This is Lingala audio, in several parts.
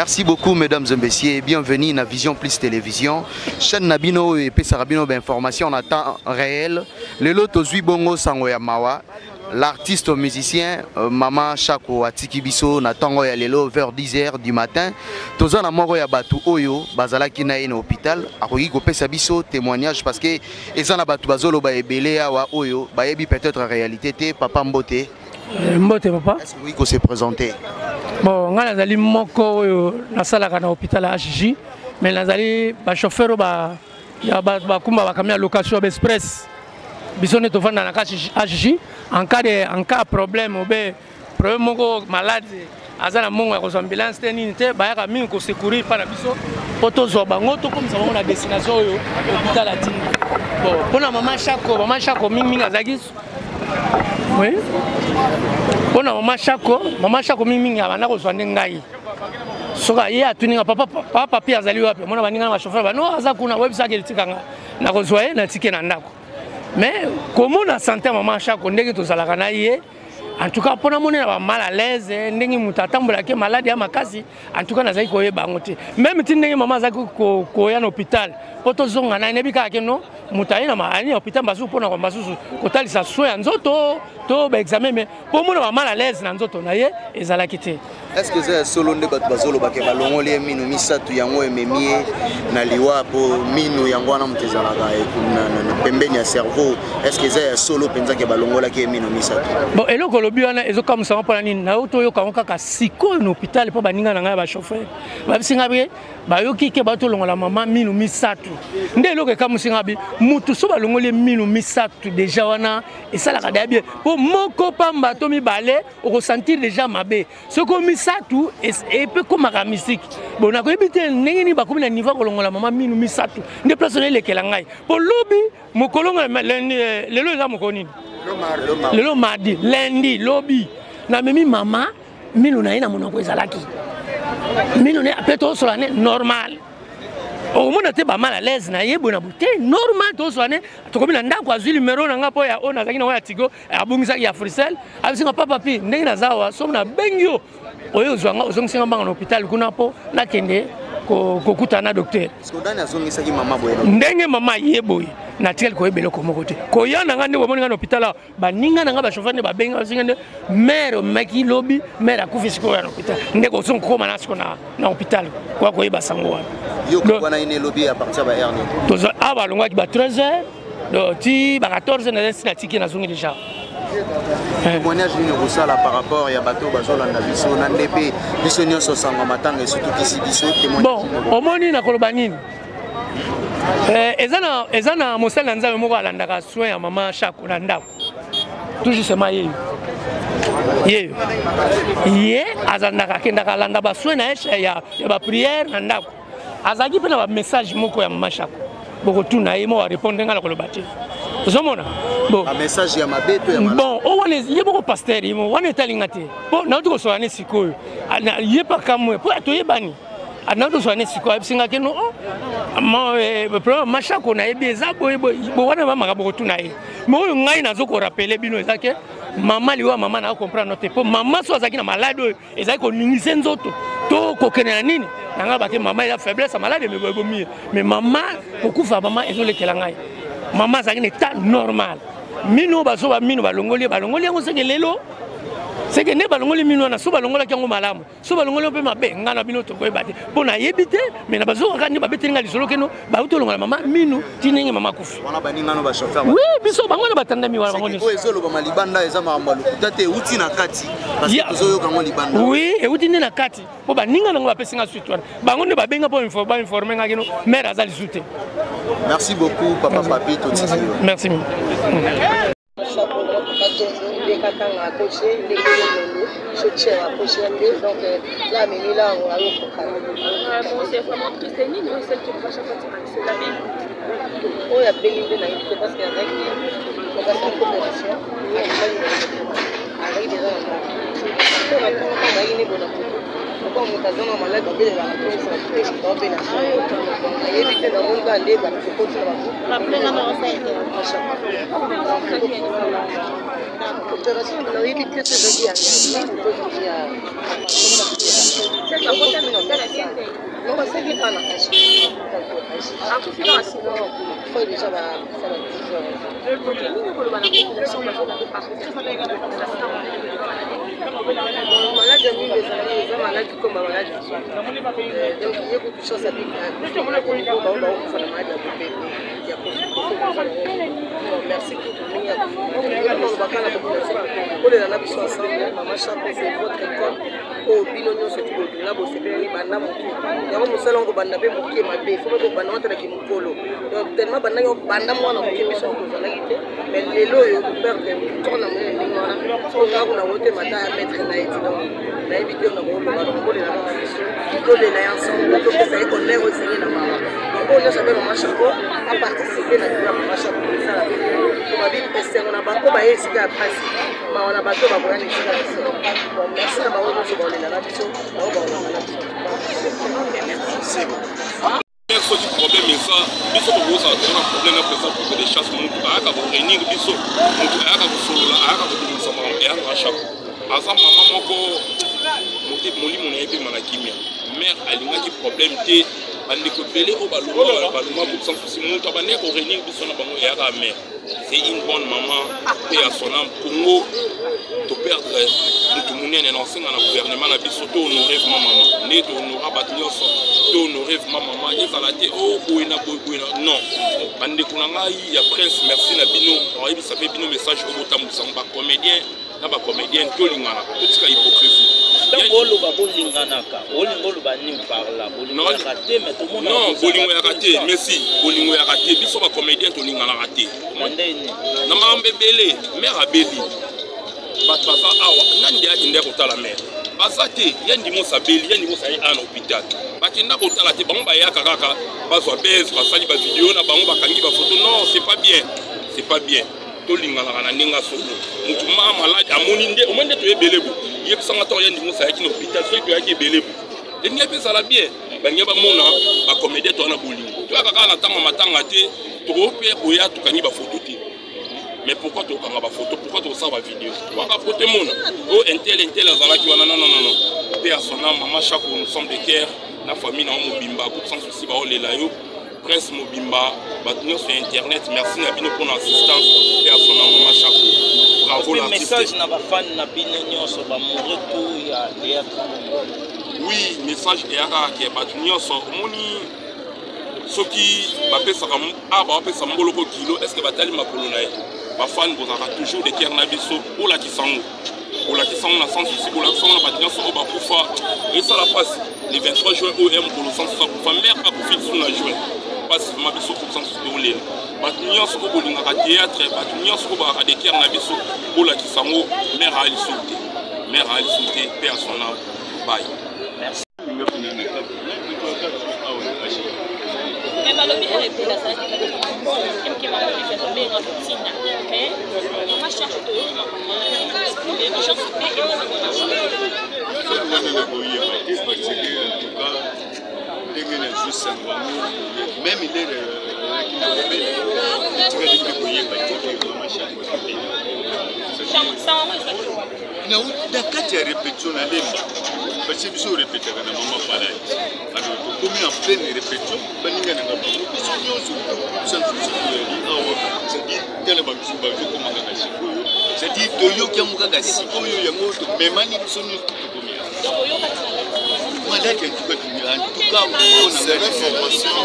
Merci beaucoup mesdames et messieurs, bienvenue dans Vision Plus Télévision. Chaîne Nabino et Pesarabino d'information en temps réel. Le lot Ozui Bongo Sangoya Mawa. L'artiste musicien Mama Chako Atikibiso na tango ya lelo vers 10h du matin. Toza na moro ya batu oyo bazala ki na hôpital akoki ko pesa biso témoignage parce que ezana batu bazolo ba ebele awa oyo ba yebi peut-être réalité te papa Mbote. Mbote papa. Est-ce que oui ko se présenter? Bon, nga nazali moko oyo nasalaka na hôpital HJ mais nazali ba chauffeur ba ya ba kumba ba kamia location express. Bisone to vanda na HJ en cas de problème ou bien problème moko malade azana mongo ya ko ambulance te nini te ba ya mingi ko secourir par biso poto zo bango to comme ça on a destination oyo hôpital atini. Bon, pona mama Chako mingi azaki. Oui. Pona mama Chako mingi abana ko swande ngai. Soka ye atuninga papa papi azali wapi mona baninga na chauffeur ba no azakuna website elitikanga na ko zoye na tike na ndako. Mais comment la santé maman Chako ndenge to salaka na ye en tout cas pona mona ba mal à l'aise ndenge mutatambola ke malade ya makasi en tout cas nazali ko yeba ngote même ti ndenge maman azaki ko ya na hôpital poto zonga na nebika ke no mutaye na maani hôpital basu pona ko basusu ko talisa soin nzoto to ba examen mais pour mona ba mal à l'aise na nzoto na ye ezala kité. Est-ce que c'est solo nde batu bazolo ba ke balongoli minu misatu yango ememie na liwa po minu yango na mutezalaka na pembeni ya cerveau? Est-ce que c'est solo penza ke balongola ke minu misatu? Bon eloko lobi wana ezoka musanga pona nini na oto yo kango kaka siko na hôpital po baninga na ngai ba chauffeur ba bisinga be ba yoki ke bato longola mama minu misatu nde eloko ka musinga bi mutu so balongoli minu misatu déjà wana esalaka da bien po moko pamba to mibale o sentir déjà mabe soko misatu et peu comme la musique bon na ko ebite ndenge ni ba komi na niveau ko longola mama minu misatu nde place na lekela ngai po lobi mokolonga lelo eza mokoni lelo mardi lundi lobi na memi mama minu na ina monako ezalaki minu ne apeto solane normal au monde te ba mal à l'aise na yebo na bouté normal to solane to komi na ndako azwi numéro na ngapo ya ona zaki na ya tigo abungisa ya frisel abisinga papa pi ndenge na zawa so na bengyo oyo zwanga ozongisinga mbanga na hôpital kuna po na kende kokuta na docteur Skodani azongisa ki mama boye ndenge mama yeboye na tiel ko ebele ko moko te ko yana ngande bo moninga na hôpital ba ninga na nga ba chauffeur ne ba benga bazingende mère maki lobi mère akufi siko ya hôpital ndeko son ko mana siko na hôpital kwa ko yeba sango wana yo ko na ine lobi à partir ba heure ni to aba longa ki ba 13h do ti ba 14h na sina tiki na zongi déjà témoignage ni rosala par rapport ya bato bazolanda biso na ndebe biso nyonso sanga matanga et surtout kisi biso témoignage bon omoni na koloba nini ezana mosala na nzambe moko alandaka soin ya mama Chako na ndako toujours sema ye azandaka kendaka alanda ba soin na ya ba prière na ndako azaki pe na ba message moko ya mama Chako boko tuna ye mo répondre ngala koloba te ozomona bon message ya mabeto ya bon o wane ye boko pasteur ye mo wane talinga te bon na tuko soane sikoyo ye pa kamwe po to yebani ana to soane sikoyo bisinga ke no problème Chako na yebi eza bo wana mama ka boko tuna ye mo ngai nazo ko rappeler bino ezake mama liwa mama na comprendre te po mama so azaki na malade ezaki ko ningise nzoto to ko kenela nini nanga ba ke mama ila faiblesse malade mais mama kokufa mama ezolekela ngai mama azaki na état normal mino baso ba mino balongoli yango seke lelo seke ne balongoli mino na so balongola kango malamu so balongoli pe mabe ngana bino to ko ebate pona yebite mais na bazo ka ni ba betinga lisolo keno ba utolongola mama mino tinenge mama kufi wana baninga no ba chauffeur oui biso bango na batanda mi wana bango ni ko ezolo ba malibanda eza makambo tate uti na kati parce que tozo kango libanda oui e uti na kati po baninga nango ba pesinga suite wana bango ne ba benga po informer ngakeno mère azali zute. Merci beaucoup papa papi to tiki merci. Donc là, mais là, on a eu c'est vraiment triste et nul, celle qui va chaque fois c'est la vie. Oh, il y a Béline de Naïf, parce qu'il y a une coopération. Avec des gens. On a tout le temps une bonne pourquoi on a besoin de malade de la coopération. On a évité dans le monde d'aller dans le côté de la coopération, on a évité ce que je dis à Non, c'est bien pas la cache. Il faut déjà faire la 10 malade, les malades comme malade. Donc, il y a beaucoup de choses à dire. Merci pour tout le c'est une bonne maman et à son âme Congo de perdre tout le monde est ancien dans le gouvernement la biso to honorer ma maman né to honorer batinyoso to honorer ma maman et ça la té oh boina non bande kunanga ya prince merci na bino oyebi ça fait bino message au botambusa ba comédien na ba comédien to lingana tout ce hypocrisie donc oloba bolinganaka oloba ni parla bolingo ya raté mais tout le monde non bolingo ya raté merci bolingo ya raté biso ba comédien to lingana raté na mambe belé mère abeli bato baza awa nandi akende kotala mare baza te ye ndimo sabeli ye ndimo sayi ana hôpital bakenda kotala te bango bayaka kaka bazwa bese basali bavideo na bango bakangi bafoto non c'est pas bien tolinganaka na ndenge solo motu maa malade amoni nde omoi nde toyebele bo yebisanga ntango ye ndimo sayaki na hôpital soki toyaki ebele bo elingi epesala bien balingi bamona bacomédien to wana bolingo toyaka kaka na ntango matanga te toko mpe koya tokangi bafoto te. Mais pourquoi tu as ma photo? Pourquoi tu as ma vidéo? Pourquoi tu as mon oh intel non. Paix à son âme, maman chaque jour nous sommes de cœur, la famille dans Mobimba, tout sans souci, bah les layo, Prince Mobimba, battons sur internet, merci Nabino pour l'assistance, paix à son âme, maman chaque jour. Bravo l'artiste. Message n'a pas fan Nabino sur ba mon retour ya théâtre. Oui, message est à qui est battons sur moni. Ce qui va faire ça, ça mbolo kilo, est-ce que batali ma polonaise? Ma fan vous aura toujours des cœurs nabiso pour la qui sont dans sens ici pour la qui sont dans la sur Obakufa et ça la passe les 23 juin OM pour le sens ça pour faire mère à profit sur la juin passe ma biso pour sens pour les batunions sur Bolinga théâtre batunions sur Oba des cœurs nabiso pour la qui sont mère à l'insulter père son âme bye merci. Mais balobi arrêté la salle qui m'a fait tomber dans le tina mais on va chercher les gens sont même il est parce que je répète à maman pareil. Alors, comme en pleine répétition, c'est-à-dire Toyo qui a mon gars si Toyo y a mon mais mani sont malade en tout cas on a une formation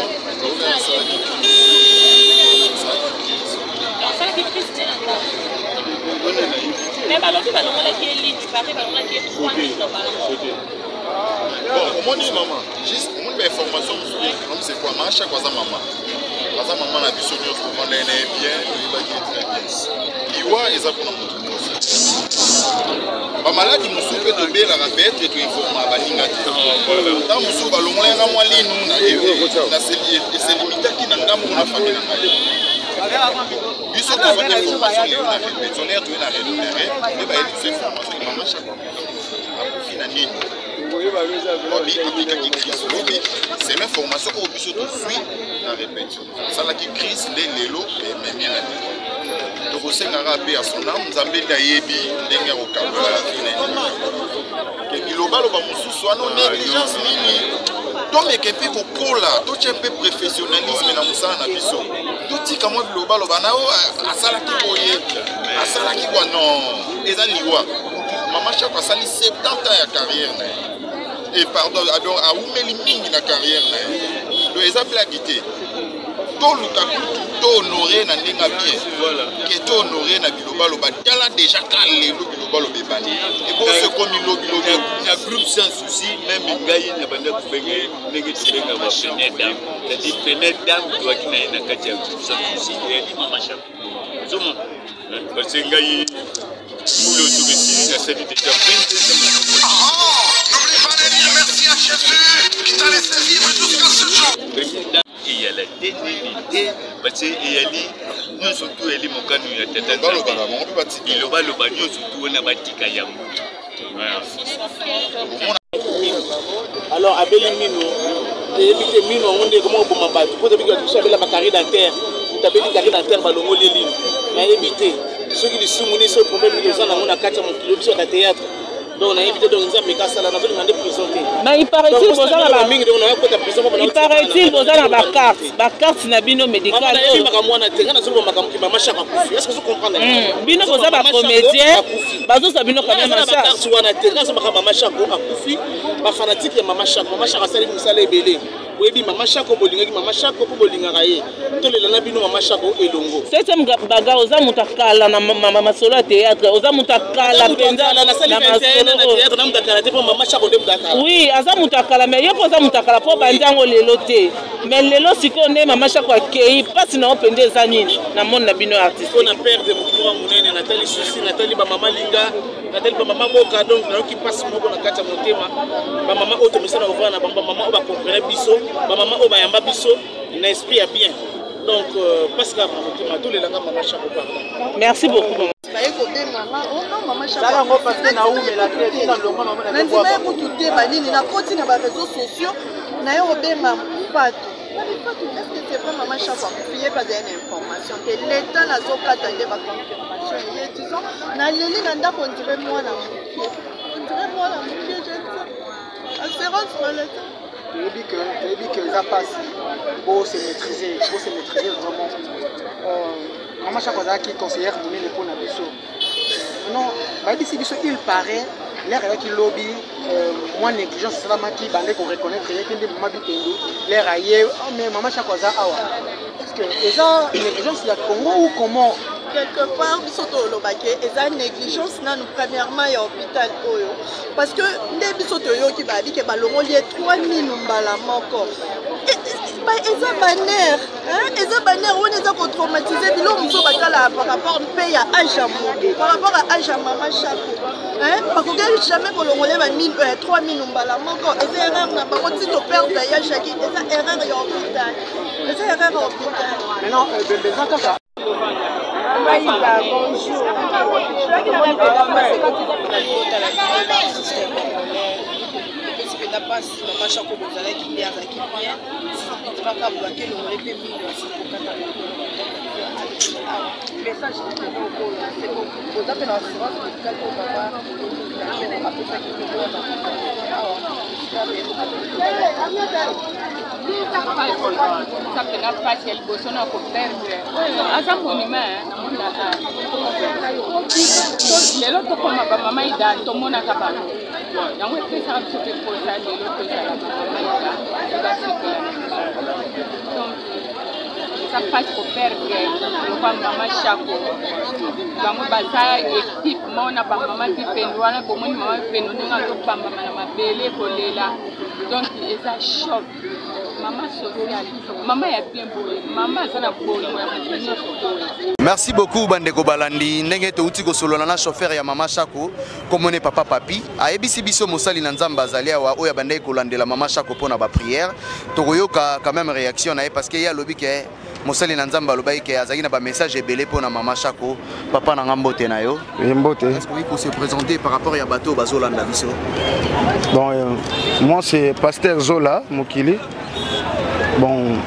mais balobi balongola qui est lit pareil balongola qui est 3 000 bon comment dit maman juste mon information c'est quoi ma chaque fois maman na biso nyonso kovanda ye na ye bien toyebaki ye très bien liwa eza mpona motu nyonso bamaladi mosusu mpe tobelaka petre toinforma baninga te ntango mosusu balongola yanga mwa linu eselimitaki na ngambo na famille na ngai biso tofata information leo na répétitionnaire toye na rémunéré mpe bayebisa information mama chaque akofi na nini c'est l'information au biso de suite la répétition. Ça là qui crise les lélo et même bien la donc au Sénara paix à son âme, Zambé Dayebi, Dengue au Kabala, que Bilobalo va moussou soit non négligence nini. Donc mais que puis au cola, tout un peu professionnalisme na moussa na biso. Tout tika moi Bilobalo banao à salaki boye, à salaki quoi non, les aliwa. Maman chaque fois sali 70 ans de carrière. Et pardon, alors à Oumeli Ming na carrière. Le exemple a quitté. Tout le tout honoré na nenga bien. Voilà. Qui est honoré na Bilobalo Badala déjà calé le Bilobalo Bebani. Et pour ce comme il lobi la groupe sans souci, même une gaïe n'a pas de faire négatif avec la première dame. C'est-à-dire première dame doit qu'il n'ait pas de groupe sans souci. Et elle dit maman chap. Zoom. Parce que gaïe pour le tourisme, il a servi déjà 22 ans. N'oublie pas de dire merci à Jésus qui t'a laissé vivre jusqu'à ce jour. Il y a la dénégité, parce qu'il y a nous surtout les mokanu ya tata il va le bagno surtout on a batika ya alors abeli mino éviter mino on dit comment bon mamba pour te dire que tu la carrière dentaire tu as carrière dentaire balongo leli mais éviter ceux qui sont monés sur problème de ça on a 4 mon kilo sur la théâtre. Donc on a évité donc ça mais ça là on a demandé présenter. Mais il paraît-il que ça la mingi donc on a pas prison. Il paraît-il que ça la carte na bino médical. On a makamwa na tenga na solo makamki mama chaka kufi. Est-ce que vous comprenez? Bino ko za ba comédien bazo sa bino quand même ça. Carte wana tenga ça mama chaka kufi. Ba fanatique ya mama chaka sali musala ebele. Webi mama chaka bolinga mama chaka po bolinga kaye. To le lana bino mama chaka elongo. C'est baga oza mutakala na mama solo théâtre oza mutakala penza na sali na théâtre na mutakala te po mama chaka de mutakala. Oui, aza mutakala mais yo poza mutakala po bandango lelo te. Mais lelo siko ne mama chaka kei passe na opende za nini na monde na bino artiste. On a perdre mukura munene Nathalie Souci Nathalie ba mama linga Nathalie ba mama boka donc na qui passe moko na kata motema ba mama auto misana ko na ba mama o ba comprendre biso ba mama o ba yamba biso na esprit ya bien. Donc parce que tous les langues mama chako parle. Merci beaucoup. Ça va parce que na oume la tête dans le monde on a voir. Nandima kututé banini na koti na ba réseaux sociaux na yo bema pato. Est-ce que c'est vraiment maman chako fier pas une information que l'état na zo katande ba confirmation et disons na leli na ndako on dirait moi na mukie. On dirait moi na mukie je sais. Assurance maladie. Tu dis que ça passe, pour se maîtriser vraiment. Maman Chakoza qui est conseillère de l'épaule à Bissot. Non, il paraît, l'air avec le lobby, moins négligence, c'est la qui bandait qu'on reconnaît, qu'il y a l'air ailleurs, mais Maman Chakoza, est-ce que c'est une négligence, il y a Congo ou comment? Quelque part, et ça négligence, nous premièrement à l'hôpital. Parce que les bisotoyo qui va dire que balongo lié 3000 mbala moko. Et ça banner, et ça banner on est encore traumatisé bilo muso batala par rapport paye à Ajamo, par rapport à Ajama Machako. Parce que jamais kolongo les 3000 mbala moko. Et ça erreur na pas si to perdre ya chaki, et ça erreur à l'hôpital. Et ça erreur à l'hôpital. Maintenant besoin comme ça. Bonjour. Ça fait la face, elle bosse, on a pour perdre. À ça, mon humain, les autres, comme ma maman, il a tout le monde à cabane. Il y a un peu ça, c'est pour ça, les autres, ça passe pour perdre. Le maman Chako. Nous basa équipe, mon a pas maman qui fait nous, on pour moi, maman fait nous, on a tout pas maman belé pour les là. Donc, il y a un choc. Maman sociale, maman est bien beau, maman est beau. Merci beaucoup Bandeko Balandi. Ndenge to uti ko solola na chauffeur ya Mama Chako, comme on est papa papi. A ebisi biso mosali na nzamba zalia wa oya bandeko landela Mama Chako pona ba prière. To yoka quand même réaction na parce que ya lobi ke mosali na nzamba lobai ke azaki na ba message ebele pour na Mama Chako papa na ngambote na yo mbote est-ce que vous pouvez se présenter par rapport à bateau bazolanda biso bon moi c'est pasteur Zola Mokili bon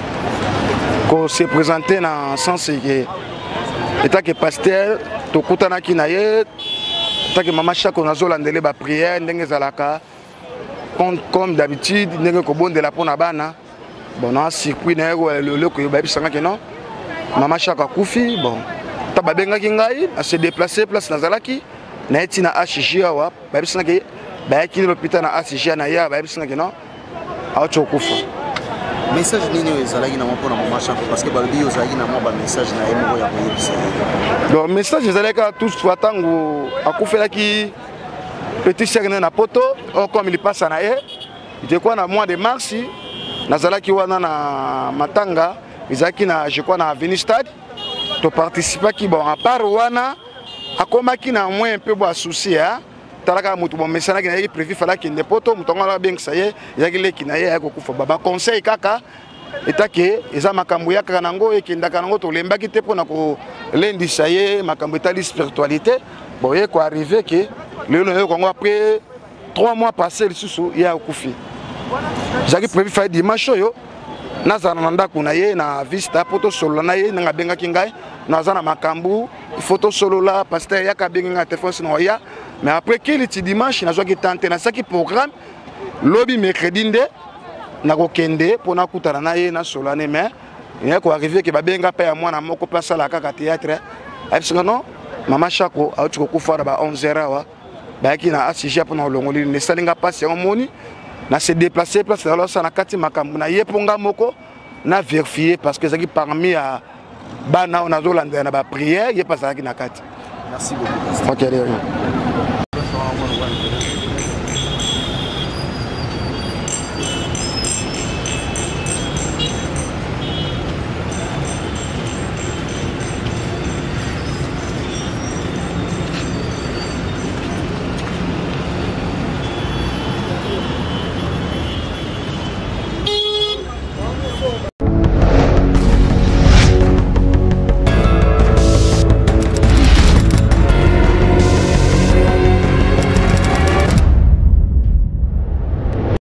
ko se présenter dans sens que état que pasteur to kutana ki na ye tant que Mama Chako na zolandele ba prière ndenge zalaka comme d'habitude ndenge ko bondela pona bana bon na circuit na le ko ba bisanga que non Mama Chako akufi bon ta babenga ki ngai a se déplacer place na zalaki na etina HG wa ba bisanga ke ba ki l'hôpital na HG na ya ba bisanga que non a chokufa message nini ezalaki na mpona Mama Chako parce que balobi ozalaki na ba message na ye moko ya koyebisa donc message ezalaki tous watango akufelaki petit sœur na poto comme il passe na ye était quoi na mois de mars nazalaki wana na matanga ezalaki na je crois na Avenue Stade to participer ki bon à part wana akomaki na moins un peu bo souci hein talaka mutu bon message na ye prévu fala ki poto mutonga la bien ça y ezalaki leki na ye ya kokufa baba conseil kaka etake eza makambo ya kaka nango ekendaka nango to lembaki te pona ko lendisa ye makambo etali spiritualité bon ye ko arrivé que le Congo après 3 mois passés le sous ya okufi jaki prévu faire dimanche yo nazana nanda kuna ye na vista poto solo na ye nga benga kingai nazana makambu photo solo la pasteur ya ka benga téléphone no ya mais après qu'il ti dimanche nazwa ki tenter na saki programme lobby mercredi nde na ko kende pona kutana na ye na solo ane mais il ko arrivé que ba benga pa ya mwana moko pasa la kaka théâtre parce que non Mama Chako a tu ko fara ba 11h wa ba ki na asija pona longoli ne salinga passe en moni na se déplacer place alors ça na kati makambu na yeponga moko na vérifier parce que zaki parmi à bana on a zolanda na ba prière ye pas ça ki na kati merci beaucoup OK.